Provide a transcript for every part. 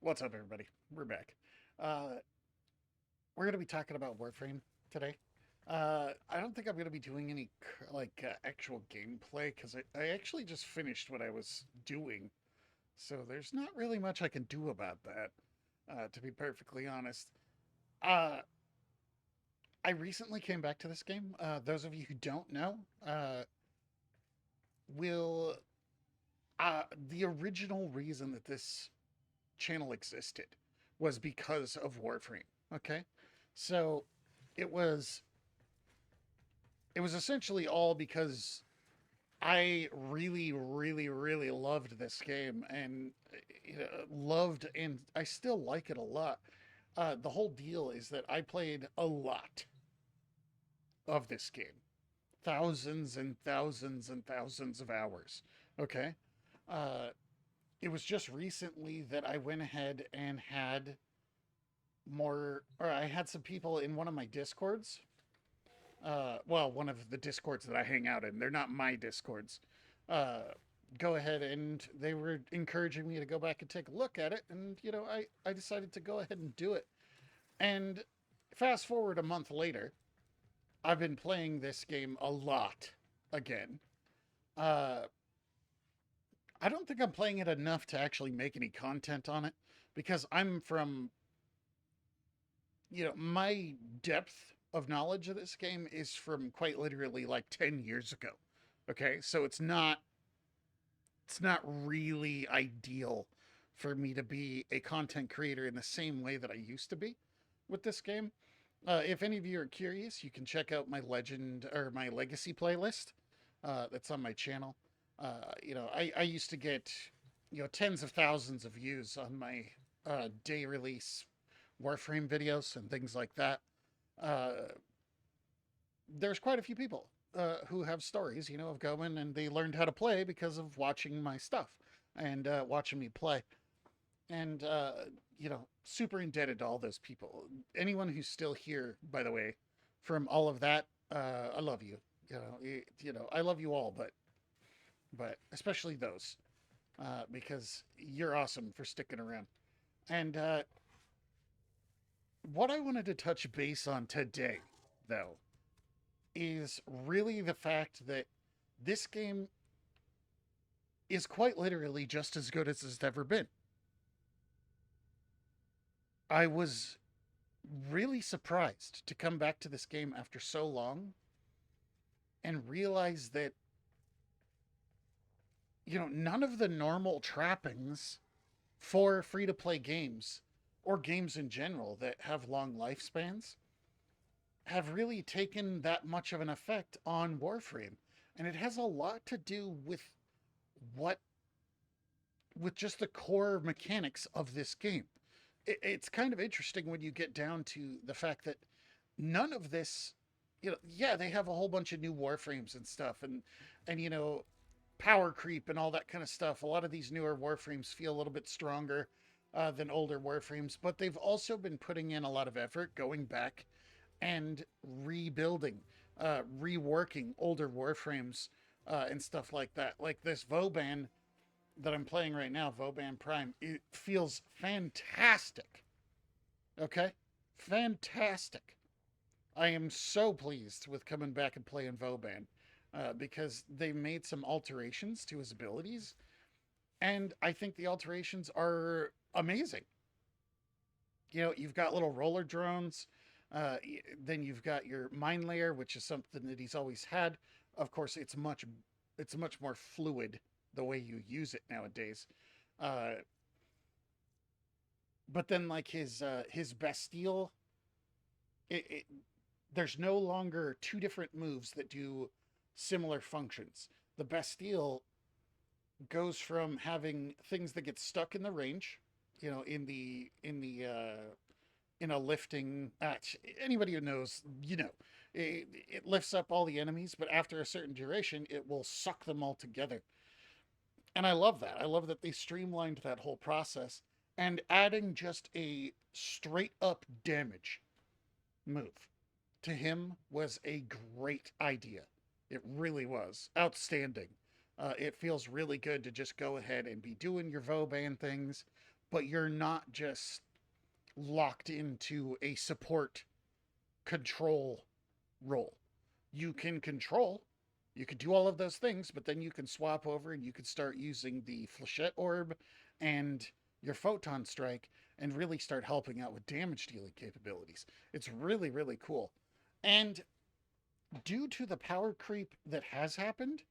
What's up, everybody? We're back. Uh, we're going to be talking about Warframe today. I don't think I'm going to be doing any actual gameplay because I actually just finished what I was doing, so there's not really much I can do about that. To be perfectly honest, uh, I recently came back to this game. Those of you who don't know, will the original reason that this channel existed was because of Warframe. Okay, so it was it was essentially all because I really, really, really loved this game and loved, and I still like it a lot. The whole deal is that I played a lot of this game, thousands and thousands and thousands of hours. Okay, uh, it was just recently that I went ahead and had or I had some people in one of my discords. Well, one of the discords that I hang out in. They're not my discords. Uh, Go ahead, and they were encouraging me to go back and take a look at it, and I decided to go ahead and do it. And fast forward a month later, I've been playing this game a lot again. Uh, I don't think I'm playing it enough to actually make any content on it because I'm from my depth of knowledge of this game is from quite literally like 10 years ago. Okay? So it's not really ideal for me to be a content creator in the same way that I used to be with this game. If any of you are curious, you can check out my legend or my legacy playlist that's on my channel. I used to get tens of thousands of views on my day release Warframe videos and things like that. Uh, there's quite a few people who have stories, of going and they learned how to play because of watching my stuff and watching me play. And, super indebted to all those people. Anyone who's still here, by the way, from all of that, I love you. I love you all, but especially those because you're awesome for sticking around. And what I wanted to touch base on today, though, is really the fact that this game is quite literally just as good as it's ever been. I was really surprised to come back to this game after so long and realize that, none of the normal trappings for free to play games or games in general that have long lifespans have really taken that much of an effect on Warframe. And it has a lot to do what with just the core mechanics of this game. It's kind of interesting when you get down to the fact that none of this, yeah, they have a whole bunch of new Warframes and stuff, and power creep and all that kind of stuff. A lot of these newer Warframes feel a little bit stronger than older Warframes, but they've also been putting in a lot of effort going back and rebuilding, reworking older Warframes and stuff like that. Like this Vauban that I'm playing right now, Vauban Prime, it feels fantastic. Okay? Fantastic. I am so pleased with coming back and playing Vauban because they made some alterations to his abilities, and I think the alterations are amazing. You've got little roller drones. Then you've got your mine layer, which is something that he's always had. Of course, it's much more fluid the way you use it nowadays. Uh, but then like his Bastille, it there's no longer two different moves that do similar functions. The Bastille goes from having things that get stuck in the range, in a lifting. Anybody who knows, it lifts up all the enemies, but after a certain duration, it will suck them all together. And I love that. I love that they streamlined that whole process and adding just a straight up damage move to him was a great idea. It really was outstanding. It feels really good to just go ahead and be doing your Vauban things, but you're not just locked into a support control role. You can control, you can do all of those things, but then you can swap over and you can start using the Flechette Orb and your Photon Strike and really start helping out with damage dealing capabilities. It's really, really cool. And due to the power creep that has happened,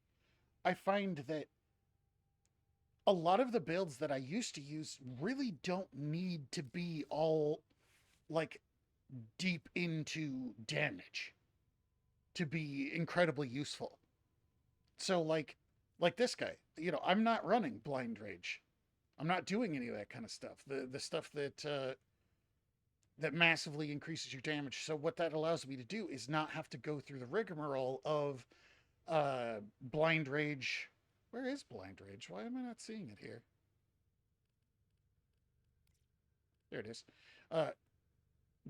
I find that a lot of the builds that I used to use really don't need to be all like deep into damage to be incredibly useful. So like this guy, I'm not running blind rage. I'm not doing any of that kind of stuff. The stuff that massively increases your damage. So what that allows me to do is not have to go through the rigmarole of blind rage. Where is blind rage? Why am I not seeing it here? There it is. Uh,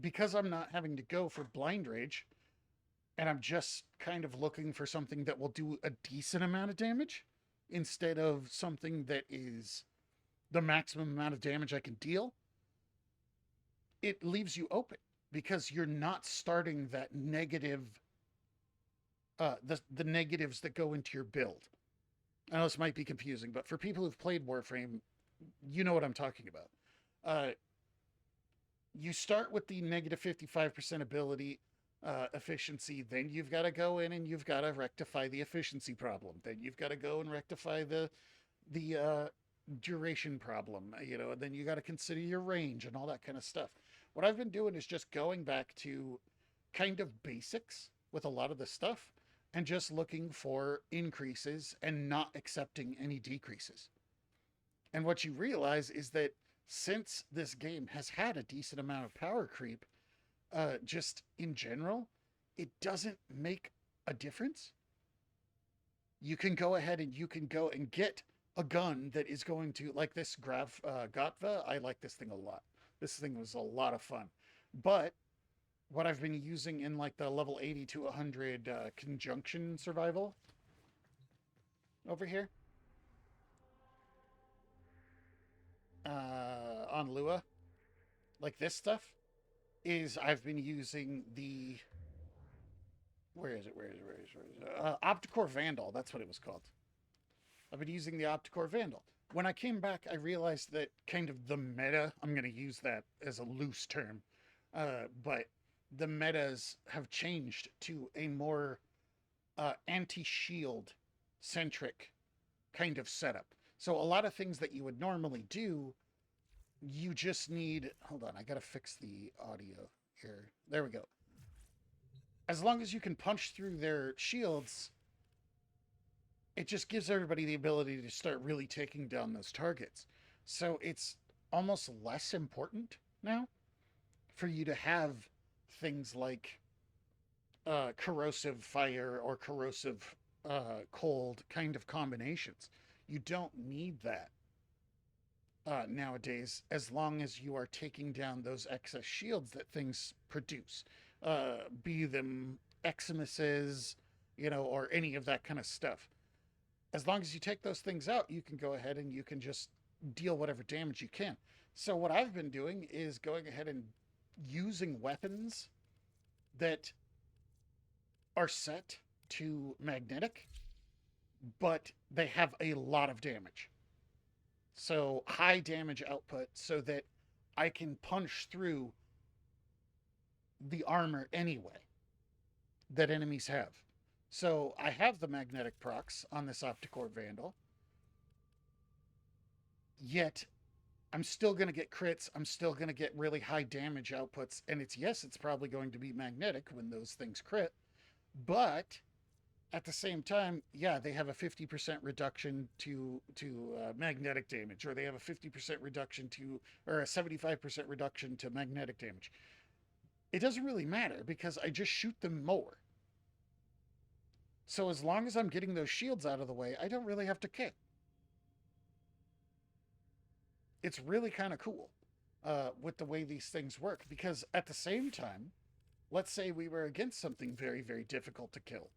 because I'm not having to go for blind rage, and I'm just kind of looking for something that will do a decent amount of damage instead of something that is the maximum amount of damage I can deal, it leaves you open because you're not starting that negative, the negatives that go into your build. I know this might be confusing, but for people who've played Warframe, you know what I'm talking about. You start with the negative 55% ability efficiency, then you've got to go in and you've got to rectify the efficiency problem. Then you've got to go and rectify the duration problem, and then you got to consider your range and all that kind of stuff. What I've been doing is just going back to kind of basics with a lot of the stuff and just looking for increases and not accepting any decreases. And what you realize is that since this game has had a decent amount of power creep, just in general, it doesn't make a difference. You can go ahead and you can go and get a gun that is going to, like this Gotva. I like this thing a lot. This thing was a lot of fun. But what I've been using in like the level 80 to 100 conjunction survival over here on Lua, like this stuff, is I've been using the where is it? Opticore Vandal. That's what it was called. I've been using the Opticore Vandal. When I came back, I realized that kind of the meta, I'm going to use that as a loose term, but the metas have changed to a more anti-shield centric kind of setup. So a lot of things that you would normally do, you just need, hold on, I got to fix the audio here. There we go. As long as you can punch through their shields, it just gives everybody the ability to start really taking down those targets. So it's almost less important now for you to have things like corrosive fire or corrosive cold kind of combinations. You don't need that nowadays, as long as you are taking down those excess shields that things produce, be them Eximuses, or any of that kind of stuff. As long as you take those things out, you can go ahead and you can just deal whatever damage you can. So what I've been doing is going ahead and using weapons that are set to magnetic, but they have a lot of damage. So high damage output so that I can punch through the armor anyway that enemies have. So I have the magnetic procs on this Opticore Vandal, yet I'm still going to get crits. I'm still going to get really high damage outputs. And it's probably going to be magnetic when those things crit. But at the same time, yeah, they have a 50% reduction to magnetic damage, or they have a 50% reduction to, or a 75% reduction to magnetic damage. It doesn't really matter because I just shoot them more. So as long as I'm getting those shields out of the way, I don't really have to kick. It's really kind of cool with the way these things work, because at the same time, let's say we were against something very, very difficult to kill.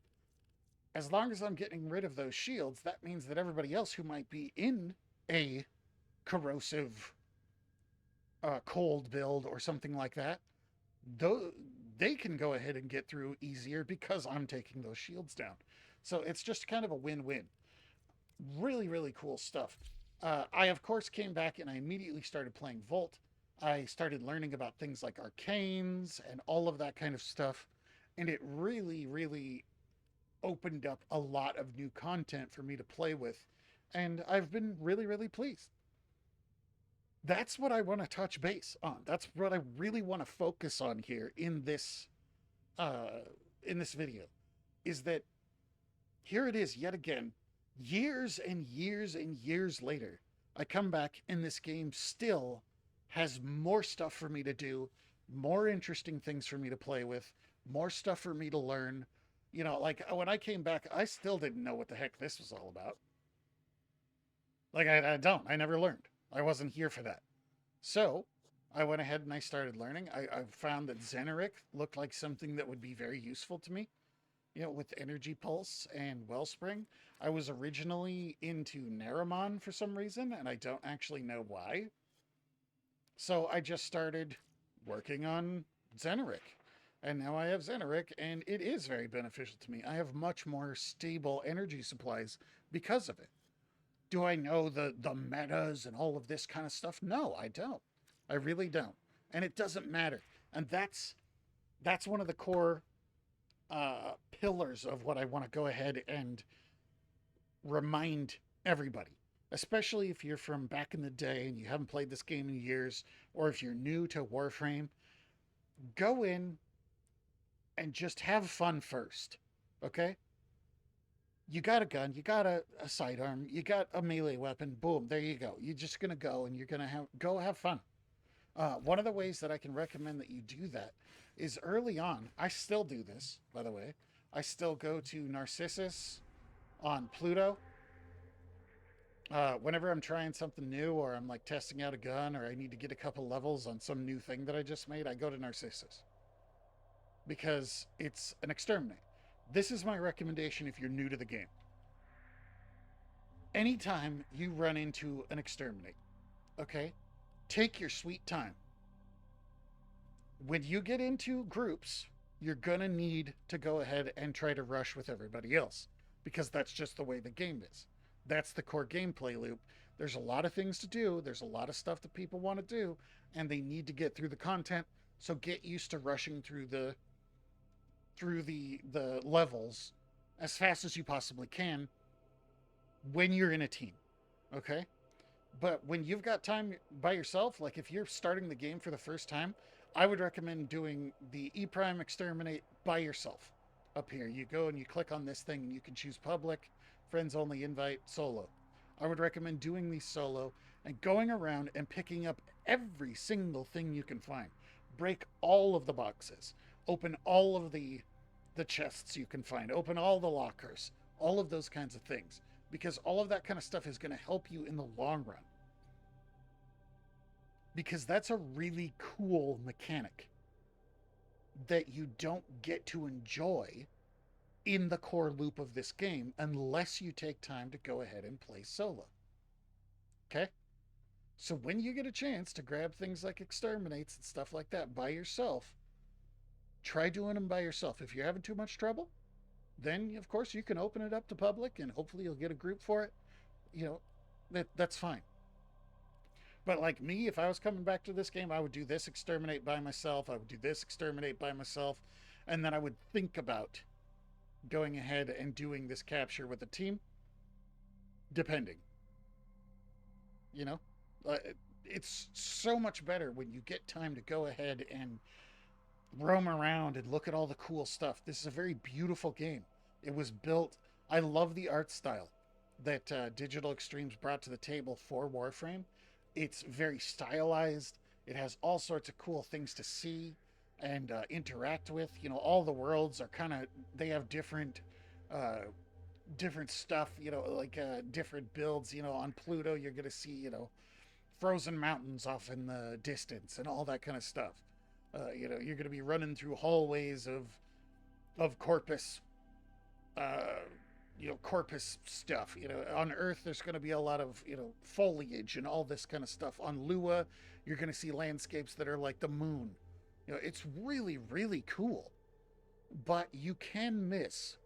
As long as I'm getting rid of those shields, that means that everybody else who might be in a corrosive cold build or something like that, though they can go ahead and get through easier because I'm taking those shields down. So it's just kind of a win-win. Really, really cool stuff. I, of course, came back and I immediately started playing Volt. I started learning about things like arcanes and all of that kind of stuff. And it really, really opened up a lot of new content for me to play with. And I've been really, really pleased. That's what I want to touch base on. That's what I really want to focus on here uh, in this video, is that here it is yet again, years and years and years later. I come back and this game still has more stuff for me to do, more interesting things for me to play with, more stuff for me to learn. You know, like when I came back, I still didn't know what the heck this was all about. Like, I never learned. I wasn't here for that. So I went ahead and I started learning. I found that Xeneric looked like something that would be very useful to me, you know, with Energy Pulse and Wellspring. I was originally into Naramon for some reason, and I don't actually know why. So I just started working on Xeneric. And now I have Xeneric, and it is very beneficial to me. I have much more stable energy supplies because of it. Do I know the metas and all of this kind of stuff? No, I don't. I really don't. And it doesn't matter. And that's one of the core pillars of what I want to go ahead and remind everybody, especially if you're from back in the day and you haven't played this game in years, or if you're new to Warframe. Go in and just have fun first. Okay? You got a gun, you got a sidearm, you got a melee weapon, boom, there you go. You're just gonna go and you're gonna have fun. One of the ways that I can recommend that you do that is early on. I still do this, by the way. I still go to Narcissus on Pluto. Whenever I'm trying something new or I'm like testing out a gun or I need to get a couple levels on some new thing that I just made, I go to Narcissus because it's an exterminate. This is my recommendation if you're new to the game. Anytime you run into an exterminate, okay, take your sweet time. When you get into groups, you're gonna need to go ahead and try to rush with everybody else because that's just the way the game is. That's the core gameplay loop. There's a lot of things to do, there's a lot of stuff that people want to do, and they need to get through the content. So get used to rushing through the levels as fast as you possibly can when you're in a team. Okay? But when you've got time by yourself, like if you're starting the game for the first time, I would recommend doing the E Prime Exterminate by yourself. Up here, you go and you click on this thing and you can choose public, friends only, invite, solo. I would recommend doing these solo and going around and picking up every single thing you can find. Break all of the boxes. Open all of the chests you can find. Open all the lockers. All of those kinds of things. Because all of that kind of stuff is going to help you in the long run. Because that's a really cool mechanic that you don't get to enjoy in the core loop of this game unless you take time to go ahead and play solo. Okay? So when you get a chance to grab things like exterminates and stuff like that by yourself, try doing them by yourself. If you're having too much trouble, then of course you can open it up to public and hopefully you'll get a group for it. You know, that's fine. But like me, if I was coming back to this game, I would do this exterminate by myself. I would do this exterminate by myself. And then I would think about going ahead and doing this capture with a team, depending. You know, it's so much better when you get time to go ahead and roam around and look at all the cool stuff. This is a very beautiful game. It was built. I love the art style that Digital Extremes brought to the table for Warframe. It's very stylized. It has all sorts of cool things to see and interact with. You know, all the worlds are kind of, they have uh, different stuff. You know, like different builds. You know, on Pluto, you're gonna see, you know, frozen mountains off in the distance and all that kind of stuff. You know, you're gonna be running through hallways of Corpus. Uh, corpus stuff. On Earth, there's going to be a lot of, foliage and all this kind of stuff. On Lua, you're going to see landscapes that are like the moon. It's really, really cool. But you can miss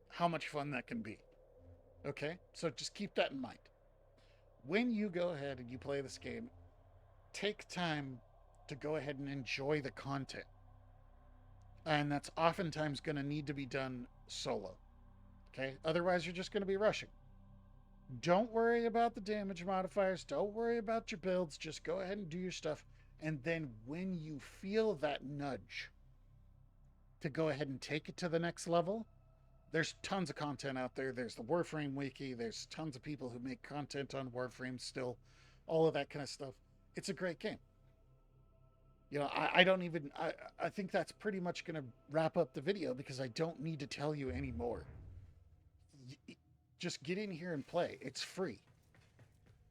how much fun that can be. Okay? So just keep that in mind. When you go ahead and you play this game, take time to go ahead and enjoy the content. And that's oftentimes going to need to be done solo. Okay? Otherwise, you're just going to be rushing. Don't worry about the damage modifiers. Don't worry about your builds. Just go ahead and do your stuff. And then when you feel that nudge to go ahead and take it to the next level, there's tons of content out there. There's the Warframe wiki. There's tons of people who make content on Warframe still. All of that kind of stuff. It's a great game. I don't even... I think that's pretty much going to wrap up the video because I don't need to tell you anymore. Just get in here and play. It's free.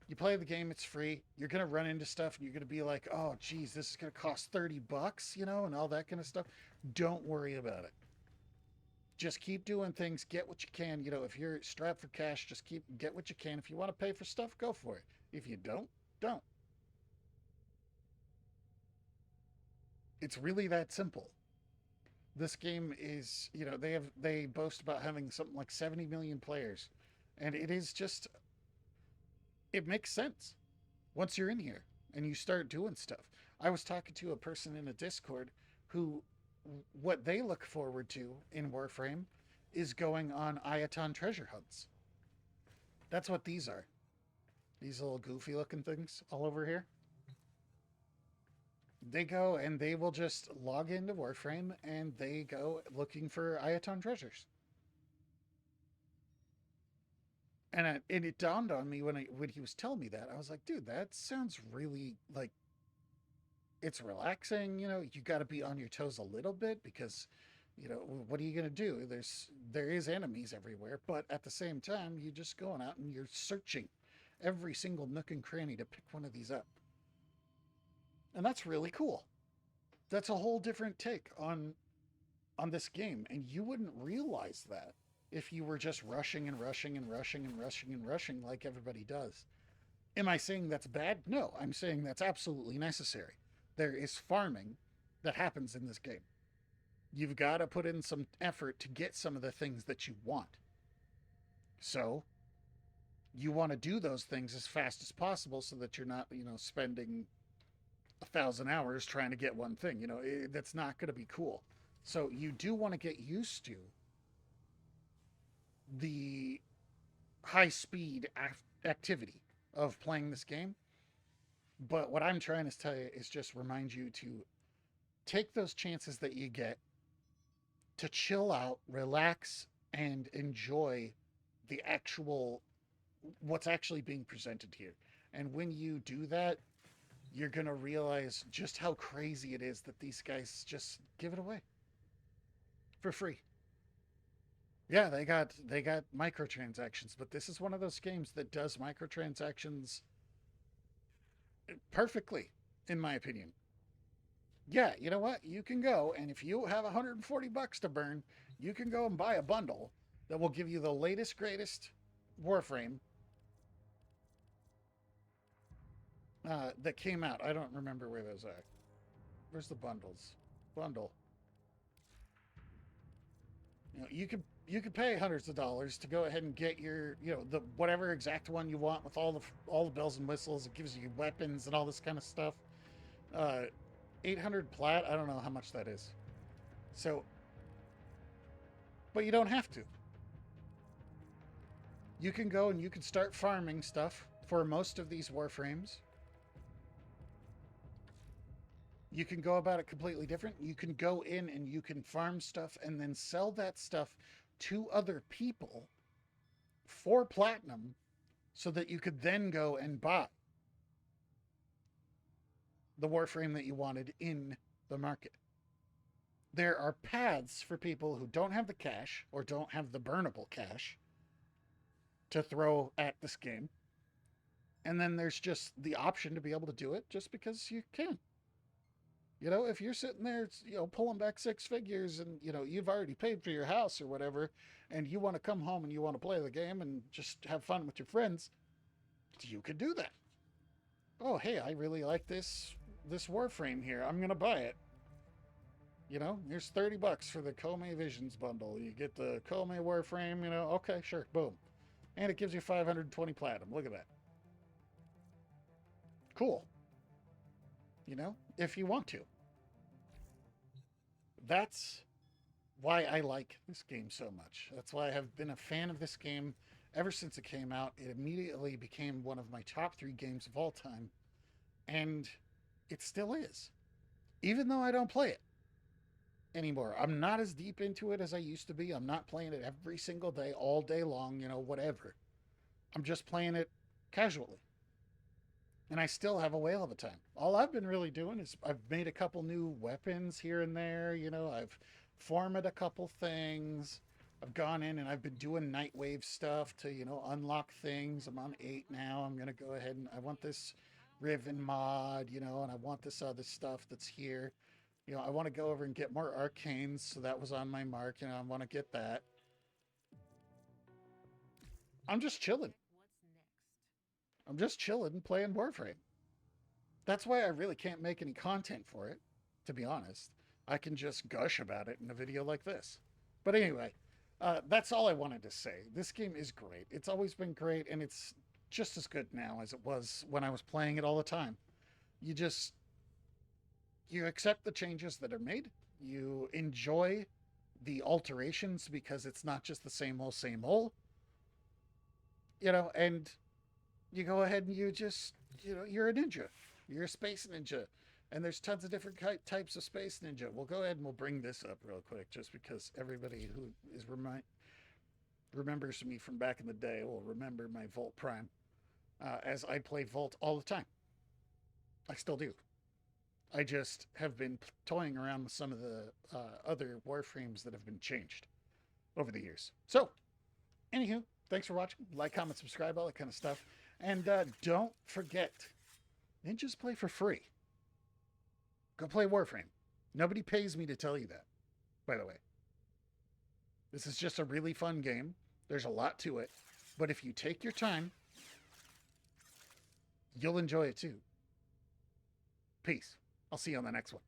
You play the game, it's free. You're going to run into stuff and you're going to be like, oh, geez, this is going to cost $30, and all that kind of stuff. Don't worry about it. Just keep doing things. Get what you can. If you're strapped for cash, just get what you can. If you want to pay for stuff, go for it. If you don't. It's really that simple. This game is, they boast about having something like 70 million players. And it is just, it makes sense once you're in here and you start doing stuff. I was talking to a person in a Discord who, what they look forward to in Warframe is going on Iaton treasure hunts. That's what these are. These little goofy looking things all over here. They go and they will just log into Warframe and they go looking for Iaton treasures. And it dawned on me when he was telling me that. I was like, dude, that sounds really like it's relaxing. You got to be on your toes a little bit because, what are you going to do? There is enemies everywhere, but at the same time, you're just going out and you're searching every single nook and cranny to pick one of these up. And that's really cool. That's a whole different take on this game, and you wouldn't realize that if you were just rushing and rushing and rushing and rushing and rushing like everybody does. Am I saying that's bad? No, I'm saying that's absolutely necessary. There is farming that happens in this game. You've got to put in some effort to get some of the things that you want. So you want to do those things as fast as possible so that you're not, spending 1,000 hours trying to get one thing. That's not going to be cool. So you do want to get used to the high speed activity of playing this game. But what I'm trying to tell you is just remind you to take those chances that you get to chill out, relax, and enjoy what's actually being presented here. And when you do that, you're going to realize just how crazy it is that these guys just give it away for free. Yeah, they got microtransactions, but this is one of those games that does microtransactions perfectly, in my opinion. Yeah, you know what? You can go, and if you have $140 to burn, you can go and buy a bundle that will give you the latest, greatest Warframe that came out. I don't remember where those are. Where's the bundles? Bundle. You could pay hundreds of dollars to go ahead and get your, the whatever exact one you want with all the bells and whistles. It gives you weapons and all this kind of stuff. 800 plat. I don't know how much that is. So, but you don't have to. You can go and you can start farming stuff for most of these Warframes. You can go about it completely different. You can go in and you can farm stuff and then sell that stuff to other people for platinum so that you could then go and buy the Warframe that you wanted in the market. There are paths for people who don't have the cash or don't have the burnable cash to throw at this game. And then there's just the option to be able to do it just because you can. You know, if you're sitting there, you know, pulling back six figures and, you know, you've already paid for your house or whatever, and you want to come home and you want to play the game and just have fun with your friends, you could do that. Oh, hey, I really like this Warframe here. I'm going to buy it. You know, here's 30 bucks for the Kome Visions bundle. You get the Kome Warframe, you know, okay, sure, boom. And it gives you 520 platinum. Look at that. Cool. You know, if you want to. That's why I like this game so much. That's why I have been a fan of this game ever since it came out. It immediately became one of my top 3 games of all time, and it still is, even though I don't play it anymore. I'm not as deep into it as I used to be. I'm not playing it every single day, all day long, you know, whatever. I'm just playing it casually. And I still have a whale of a time. All I've been really doing is I've made a couple new weapons here and there. You know, I've formatted a couple things. I've gone in and I've been doing Nightwave stuff to, you know, unlock things. I'm on 8 now. I'm going to go ahead and I want this Riven mod, you know, and I want this other stuff that's here. You know, I want to go over and get more arcanes. So that was on my mark. You know, I want to get that. I'm just chilling. I'm just chilling playing Warframe. That's why I really can't make any content for it, to be honest. I can just gush about it in a video like this. But anyway, that's all I wanted to say. This game is great. It's always been great, and it's just as good now as it was when I was playing it all the time. You just you accept the changes that are made. You enjoy the alterations because it's not just the same old, you know, and you go ahead and you just, you know, you're a ninja. You're a space ninja. And there's tons of different types of space ninja. We'll go ahead and we'll bring this up real quick just because everybody who is remembers me from back in the day will remember my Volt Prime, as I play Volt all the time. I still do. I just have been toying around with some of the other Warframes that have been changed over the years. So, anywho, thanks for watching. Like, comment, subscribe, all that kind of stuff. And don't forget, ninjas play for free. Go play Warframe. Nobody pays me to tell you that, by the way. This is just a really fun game. There's a lot to it. But if you take your time, you'll enjoy it too. Peace. I'll see you on the next one.